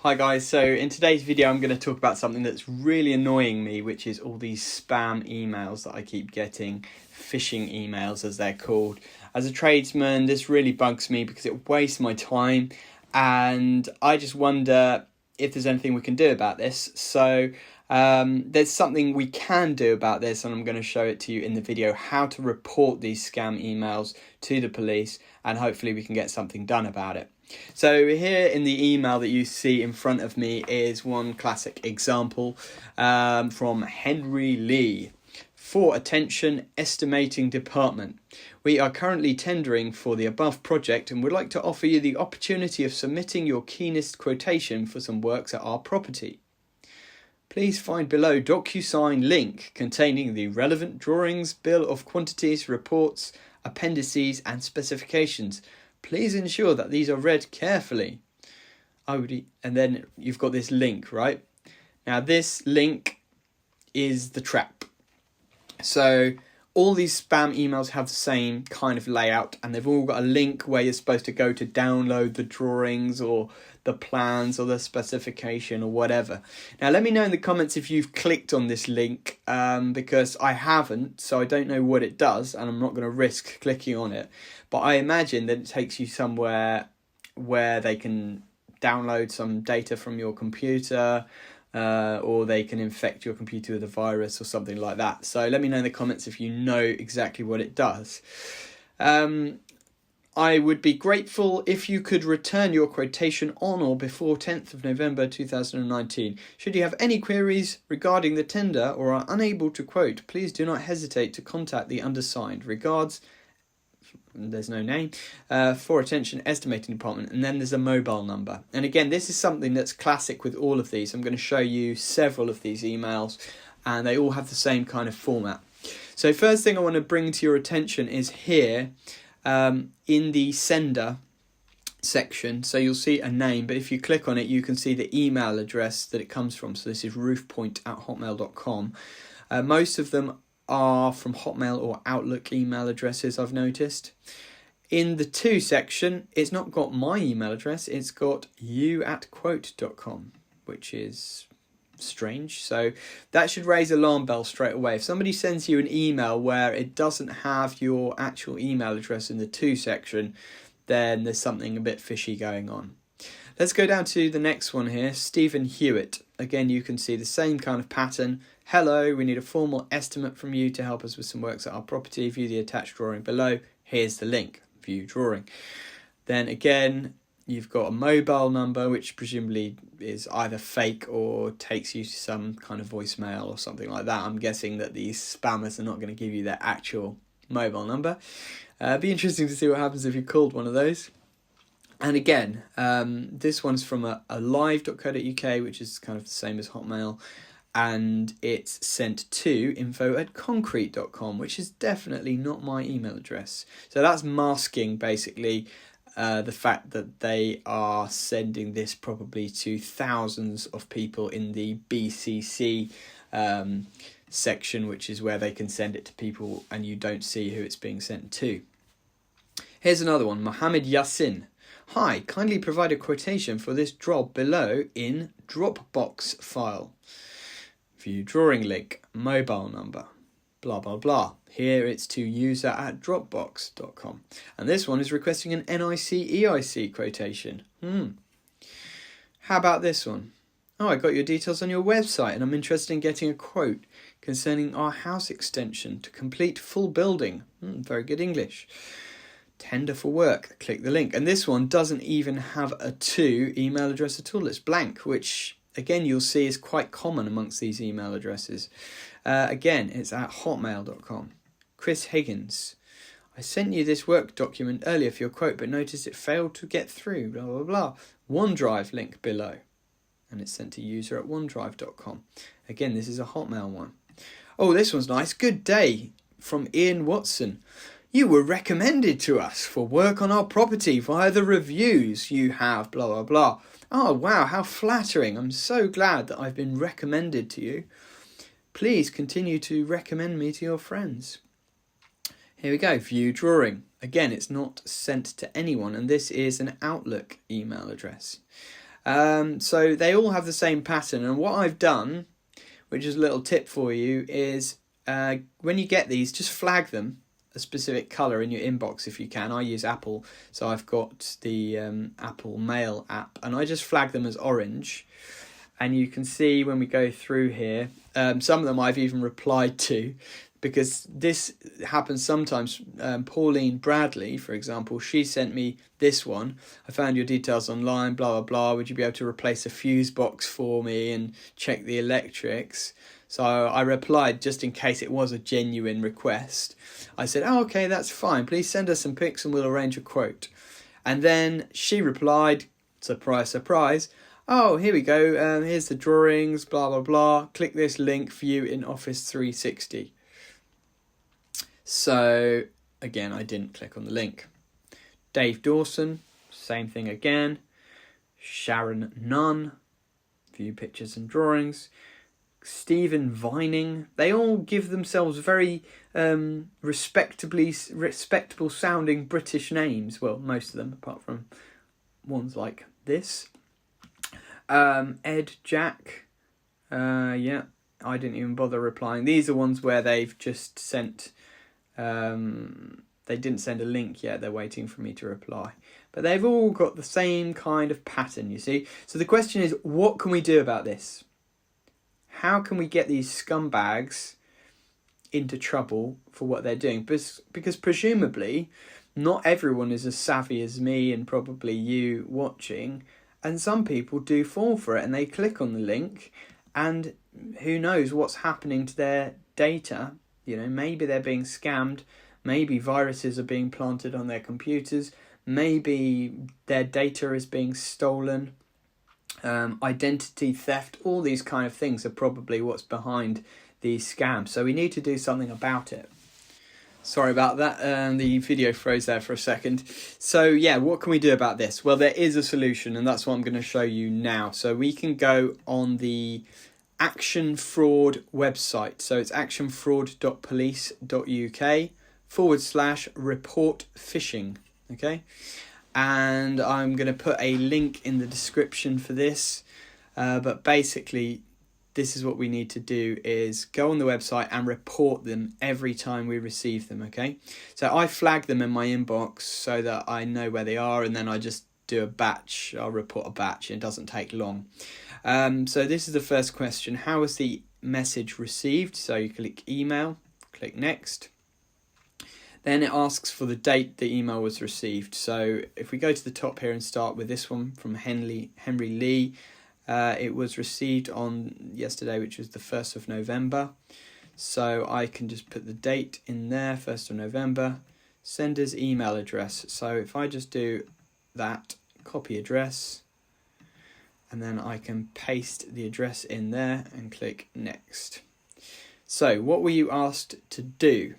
Hi guys, so in today's video I'm going to talk about something that's really annoying me, which is all these spam emails that I keep getting, phishing emails as they're called. As a tradesman, this really bugs me because it wastes my time, and I just wonder if there's anything we can do about this. So there's something we can do about this, and I'm going to show it to you in the video, how to report these scam emails to the police, and hopefully we can get something done about it. So here in the email that you see in front of me is one classic example from Henry Lee. For attention, estimating department. We are currently tendering for the above project and would like to offer you the opportunity of submitting your keenest quotation for some works at our property. Please find below DocuSign link containing the relevant drawings, bill of quantities, reports, appendices and specifications. Please ensure that these are read carefully. And then you've got this link, right? Now this link is the trap. So all these spam emails have the same kind of layout, and they've all got a link where you're supposed to go to download the drawings or the plans or the specification or whatever. Now let me know in the comments if you've clicked on this link, because I haven't, so I don't know what it does, and I'm not going to risk clicking on it. But I imagine that it takes you somewhere where they can download some data from your computer, or they can infect your computer with a virus or something like that. So let me know in the comments if you know exactly what it does. I would be grateful if you could return your quotation on or before 10th of November 2019. Should you have any queries regarding the tender or are unable to quote, please do not hesitate to contact the undersigned. Regards, there's no name, for attention estimating department, and then there's a mobile number. And again, this is something that's classic with all of these. I'm going to show you several of these emails, and they all have the same kind of format. So first thing I want to bring to your attention is here in the sender section. So you'll see a name, but if you click on it you can see the email address that it comes from. So this is roofpoint@hotmail.com. Most of them are from Hotmail or Outlook email addresses, I've noticed. In the to section, it's not got my email address, it's got you@quote.com, which is strange. So that should raise alarm bells straight away. If somebody sends you an email where it doesn't have your actual email address in the to section, then there's something a bit fishy going on. Let's go down to the next one here, Stephen Hewitt. Again, you can see the same kind of pattern. Hello, we need a formal estimate from you to help us with some works at our property. View the attached drawing below. Here's the link, view drawing. Then again, you've got a mobile number, which presumably is either fake or takes you to some kind of voicemail or something like that. I'm guessing that these spammers are not going to give you their actual mobile number. It'd be interesting to see what happens if you called one of those. And again, this one's from a live.co.uk, which is kind of the same as Hotmail, and it's sent to info@concrete.com, which is definitely not my email address. So that's masking basically the fact that they are sending this probably to thousands of people in the BCC section, which is where they can send it to people and you don't see who it's being sent to. Here's another one, Mohammed Yassin. Hi, kindly provide a quotation for this job below in Dropbox file. View drawing link, mobile number, blah, blah, blah. Here it's to user@dropbox.com. And this one is requesting an NIC-EIC quotation. How about this one? Oh, I got your details on your website and I'm interested in getting a quote concerning our house extension to complete full building. Very good English. Tender for work, click the link. And this one doesn't even have a to email address at all, it's blank, which again you'll see is quite common amongst these email addresses. Again, it's at hotmail.com. Chris Higgins, I sent you this work document earlier for your quote, but noticed it failed to get through, blah, blah, blah. OneDrive link below. And it's sent to user@onedrive.com. Again, this is a Hotmail one. Oh, this one's nice. Good day, from Ian Watson. You were recommended to us for work on our property via the reviews you have, blah, blah, blah. Oh, wow, how flattering. I'm so glad that I've been recommended to you. Please continue to recommend me to your friends. Here we go, view drawing. Again, it's not sent to anyone, and this is an Outlook email address. So they all have the same pattern, and what I've done, which is a little tip for you, is when you get these, just flag them a specific colour in your inbox if you can. I use Apple, so I've got the Apple Mail app, and I just flag them as orange. And you can see when we go through here, some of them I've even replied to, because this happens sometimes. Pauline Bradley, for example, she sent me this one. I found your details online, blah, blah, blah. Would you be able to replace a fuse box for me and check the electrics? So I replied, just in case it was a genuine request. I said, oh, okay, that's fine. Please send us some pics and we'll arrange a quote. And then she replied, surprise, surprise, oh, here we go. Here's the drawings, blah, blah, blah. Click this link for you in Office 360. So, again, I didn't click on the link. Dave Dawson, same thing again. Sharon Nunn, view pictures and drawings. Stephen Vining, they all give themselves very respectable sounding British names. Well, most of them, apart from ones like this. Ed Jack, yeah, I didn't even bother replying. These are ones where they've just sent, they didn't send a link yet, they're waiting for me to reply. But they've all got the same kind of pattern, you see. So the question is, what can we do about this? How can we get these scumbags into trouble for what they're doing? Because presumably not everyone is as savvy as me and probably you watching, and some people do fall for it and they click on the link, and who knows what's happening to their data. You know, maybe they're being scammed, maybe viruses are being planted on their computers, maybe their data is being stolen. Identity theft, all these kind of things are probably what's behind these scams. So we need to do something about it. Sorry about that, the video froze there for a second. So yeah, what can we do about this? Well, there is a solution, and that's what I'm going to show you now. So we can go on the Action Fraud website. So it's actionfraud.police.uk/report phishing. Okay. And I'm going to put a link in the description for this. But basically, this is what we need to do, is go on the website and report them every time we receive them, okay? So I flag them in my inbox so that I know where they are, and then I just do a batch. I'll report a batch, and it doesn't take long. So this is the first question. How was the message received? So you click email, click next. Then it asks for the date the email was received. So if we go to the top here and start with this one from Henry Lee, it was received on yesterday, which was the 1st of November. So I can just put the date in there, 1st of November, sender's email address. So if I just do that, copy address, and then I can paste the address in there and click next. So what were you asked to do?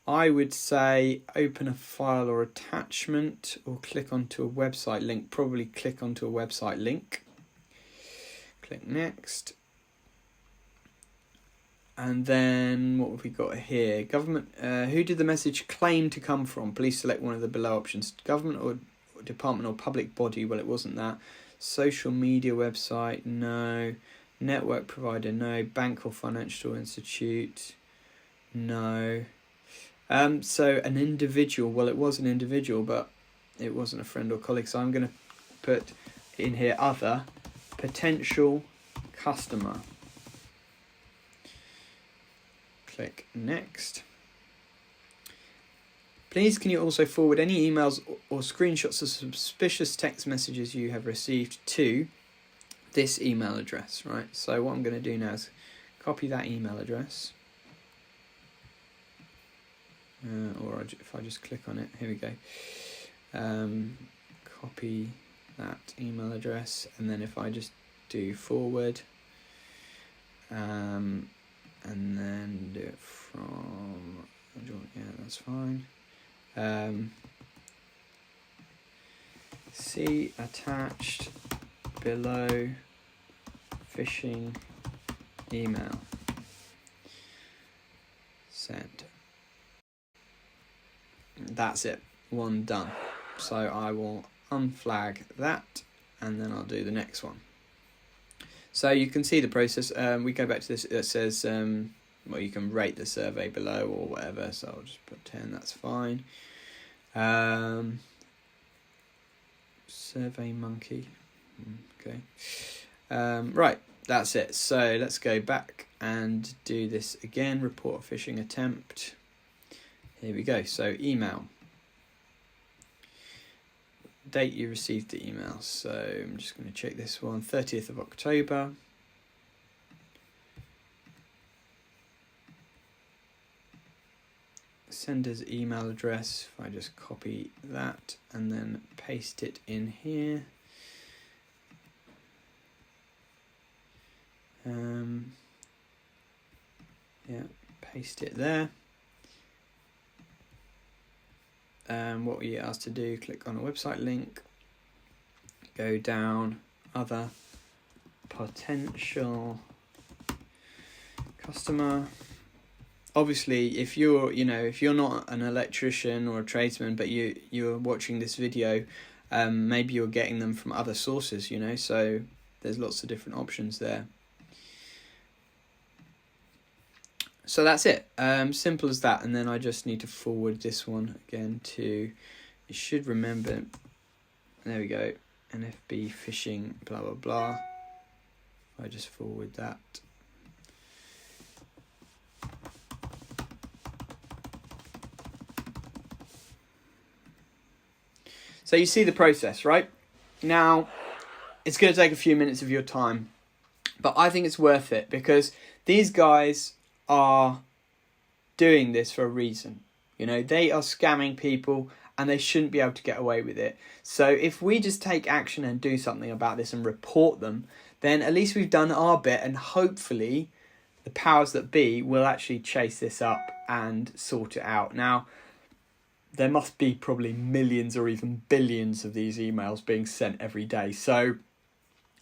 I would say open a file or attachment, or click onto a website link. Probably click onto a website link. Click next. And then what have we got here? Government. Who did the message claim to come from? Please select one of the below options. Government or department or public body. Well, it wasn't that. Social media website. No. Network provider. No. Bank or financial institute. No. So an individual, well, it was an individual, but it wasn't a friend or colleague. So I'm going to put in here other, potential customer. Click next. Please can you also forward any emails or screenshots of suspicious text messages you have received to this email address, right? So what I'm going to do now is copy that email address. Or if I just click on it, here we go. Copy that email address, and then if I just do forward, and then do it from, yeah, that's fine. See attached below phishing email. Send. That's it, one done. So I will unflag that, and then I'll do the next one. So you can see the process. We go back to this. It says, well, you can rate the survey below or whatever. So I'll just put 10. That's fine. Survey Monkey. Okay. Right. That's it. So let's go back and do this again. Report a phishing attempt. Here we go. So email. Date you received the email. So I'm just going to check this one. 30th of October. Sender's email address. If I just copy that and then paste it in here. Yeah, paste it there. What were you asked to do? Click on a website link, go down, other, potential customer. Obviously, if you're not an electrician or a tradesman, but you're watching this video, maybe you're getting them from other sources, so there's lots of different options there. So that's it, simple as that. And then I just need to forward this one again to, you should remember, there we go, NFB phishing, blah, blah, blah. I just forward that. So you see the process, right? Now, it's going to take a few minutes of your time, but I think it's worth it because these guys are doing this for a reason. They are scamming people and they shouldn't be able to get away with it. So if we just take action and do something about this and report them, then at least we've done our bit, and hopefully the powers that be will actually chase this up and sort it out. Now, there must be probably millions or even billions of these emails being sent every day. So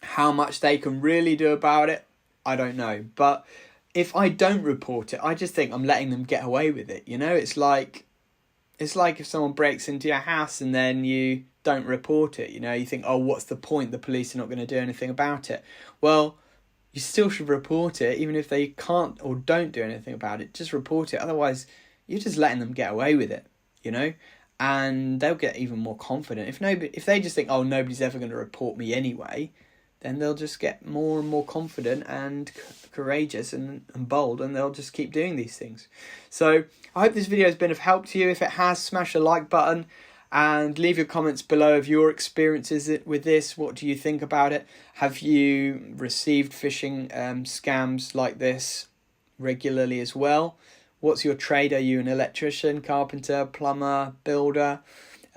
how much they can really do about it, I don't know. But if I don't report it, I just think I'm letting them get away with it. It's like if someone breaks into your house and then you don't report it. You think, oh, what's the point? The police are not going to do anything about it. Well, you still should report it, even if they can't or don't do anything about it. Just report it. Otherwise, you're just letting them get away with it. And they'll get even more confident. If they just think, oh, nobody's ever going to report me anyway, then they'll just get more and more confident and courageous and bold, and they'll just keep doing these things. So I hope this video has been of help to you. If it has, smash the like button and leave your comments below of your experiences with this. What do you think about it? Have you received phishing scams like this regularly as well? What's your trade? Are you an electrician, carpenter, plumber, builder?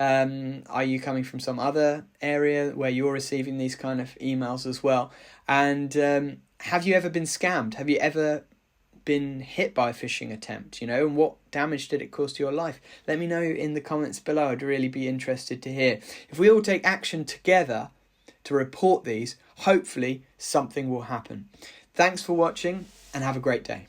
Are you coming from some other area where you're receiving these kind of emails as well? And have you ever been scammed? Have you ever been hit by a phishing attempt? And what damage did it cause to your life? Let me know in the comments below. I'd really be interested to hear. If we all take action together to report these, hopefully something will happen. Thanks for watching and have a great day.